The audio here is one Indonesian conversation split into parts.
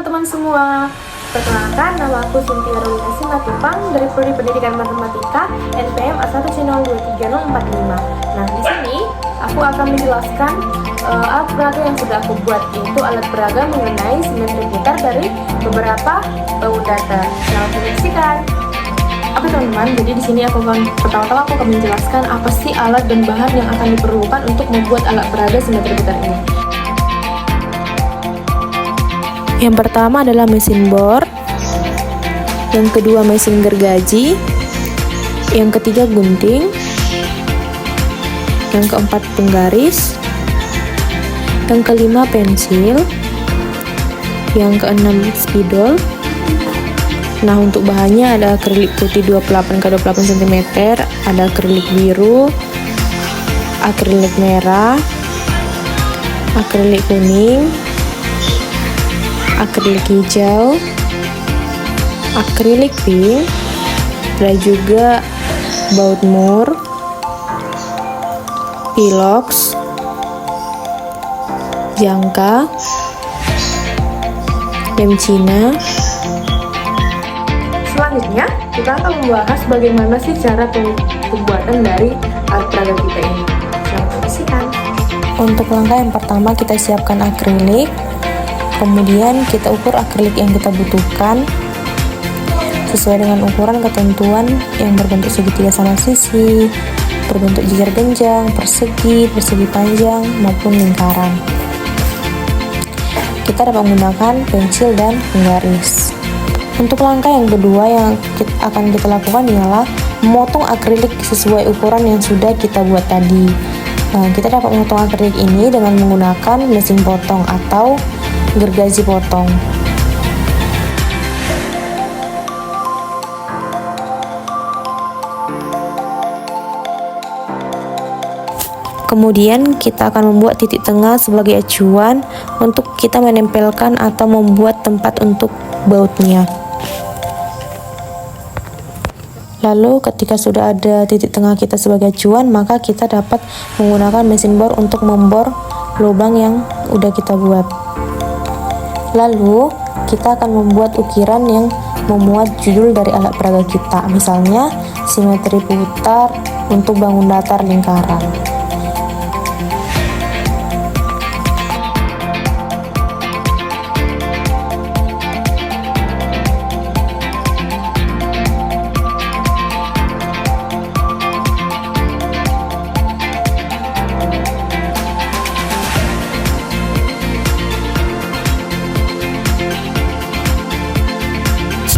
teman-teman semua. Perkenalkan, nama aku Cynthia Rolina Simatupang dari Prodi Pendidikan Matematika NPM A1C023045. Nah, di sini aku akan menjelaskan alat peraga yang sudah aku buat, yaitu alat peraga mengenai simetri putar dari beberapa baut datar. Selamat menyaksikan. Oke teman-teman, jadi di sini pertama-tama aku akan menjelaskan apa sih alat dan bahan yang akan diperlukan untuk membuat alat peraga simetri putar ini. Yang pertama adalah mesin bor, yang kedua mesin gergaji, yang ketiga gunting, yang keempat penggaris, yang kelima pensil, yang keenam spidol. Nah, untuk bahannya ada akrilik putih 28x28 cm, ada akrilik biru, akrilik merah, akrilik kuning, akrilik hijau, akrilik pink, ada juga baut mur, pilox, jangka, lem Cina. Selanjutnya, kita akan membahas bagaimana sih cara pembuatan dari alat peraga kita ini. Selamat menyaksikan. Untuk langkah yang pertama, kita siapkan akrilik. Kemudian kita ukur akrilik yang kita butuhkan sesuai dengan ukuran ketentuan yang berbentuk segitiga sama sisi, berbentuk jejer genjang, persegi panjang, maupun lingkaran. Kita dapat menggunakan pensil dan penggaris. Untuk langkah yang kedua yang akan kita lakukan ialah memotong akrilik sesuai ukuran yang sudah kita buat tadi. Nah, kita dapat memotong akrilik ini dengan menggunakan mesin potong atau gergaji potong. Kemudian kita akan membuat titik tengah sebagai acuan untuk kita menempelkan atau membuat tempat untuk bautnya. Lalu ketika sudah ada titik tengah kita sebagai acuan, maka kita dapat menggunakan mesin bor untuk membor lubang yang udah kita buat. Lalu kita akan membuat ukiran yang memuat judul dari alat peraga kita, misalnya simetri putar untuk bangun datar lingkaran.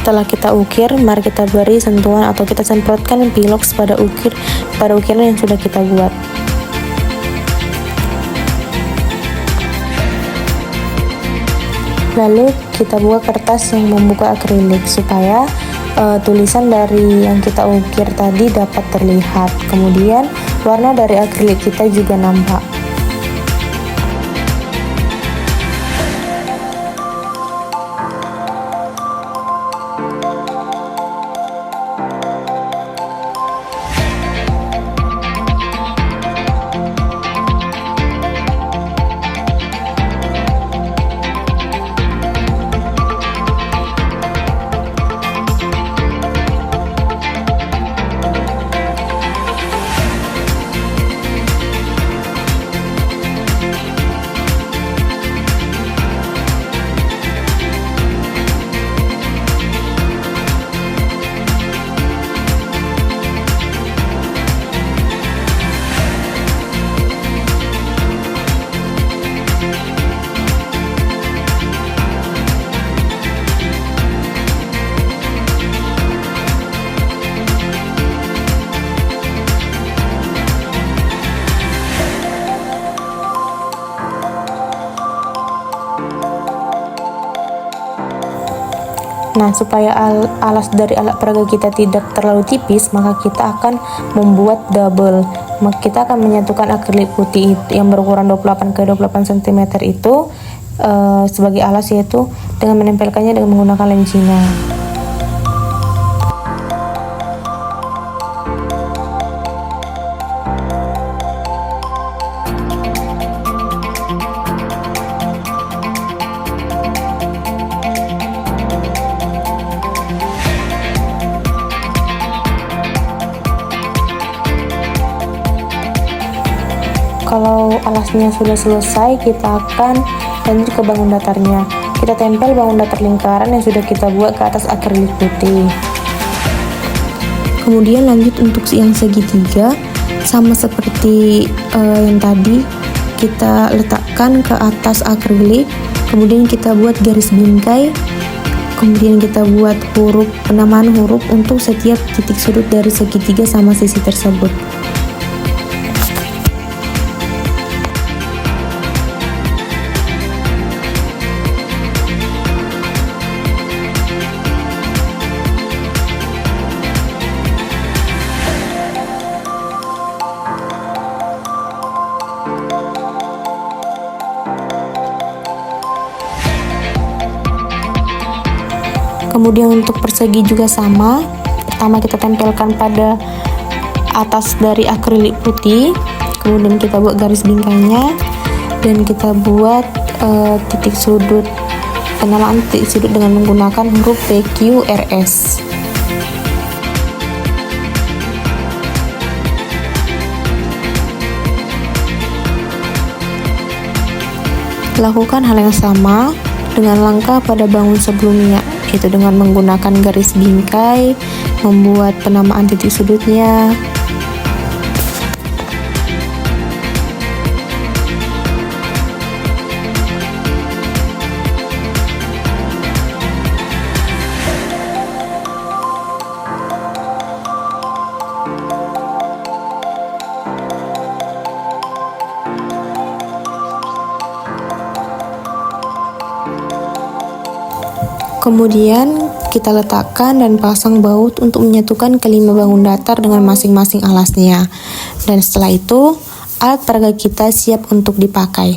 Setelah kita ukir, mari kita beri sentuhan atau kita semprotkan pilox pada ukiran yang sudah kita buat. Lalu kita buka kertas yang membuka akrilik supaya tulisan dari yang kita ukir tadi dapat terlihat. Kemudian warna dari akrilik kita juga nampak. Nah, supaya alas dari alat peraga kita tidak terlalu tipis, maka kita akan membuat double. Maka kita akan menyatukan akrilik putih yang berukuran 28x28 cm itu sebagai alas, yaitu dengan menempelkannya dengan menggunakan lem Cina. atasnya sudah selesai, kita akan lanjut ke bangun datarnya. Kita tempel bangun datar lingkaran yang sudah kita buat ke atas akrilik putih. Kemudian lanjut untuk yang segitiga, sama seperti yang tadi, kita letakkan ke atas akrilik, kemudian kita buat garis bingkai, kemudian kita buat penamaan huruf untuk setiap titik sudut dari segitiga sama sisi tersebut. Kemudian untuk persegi juga sama. Pertama kita tempelkan pada atas dari akrilik putih, kemudian kita buat garis bingkainya dan kita buat titik sudut, penamaan titik sudut dengan menggunakan huruf PQRS. Lakukan hal yang sama dengan langkah pada bangun sebelumnya, yaitu dengan menggunakan garis bingkai, membuat penamaan titik sudutnya. Kemudian kita letakkan dan pasang baut untuk menyatukan kelima bangun datar dengan masing-masing alasnya. Dan setelah itu, alat peraga kita siap untuk dipakai.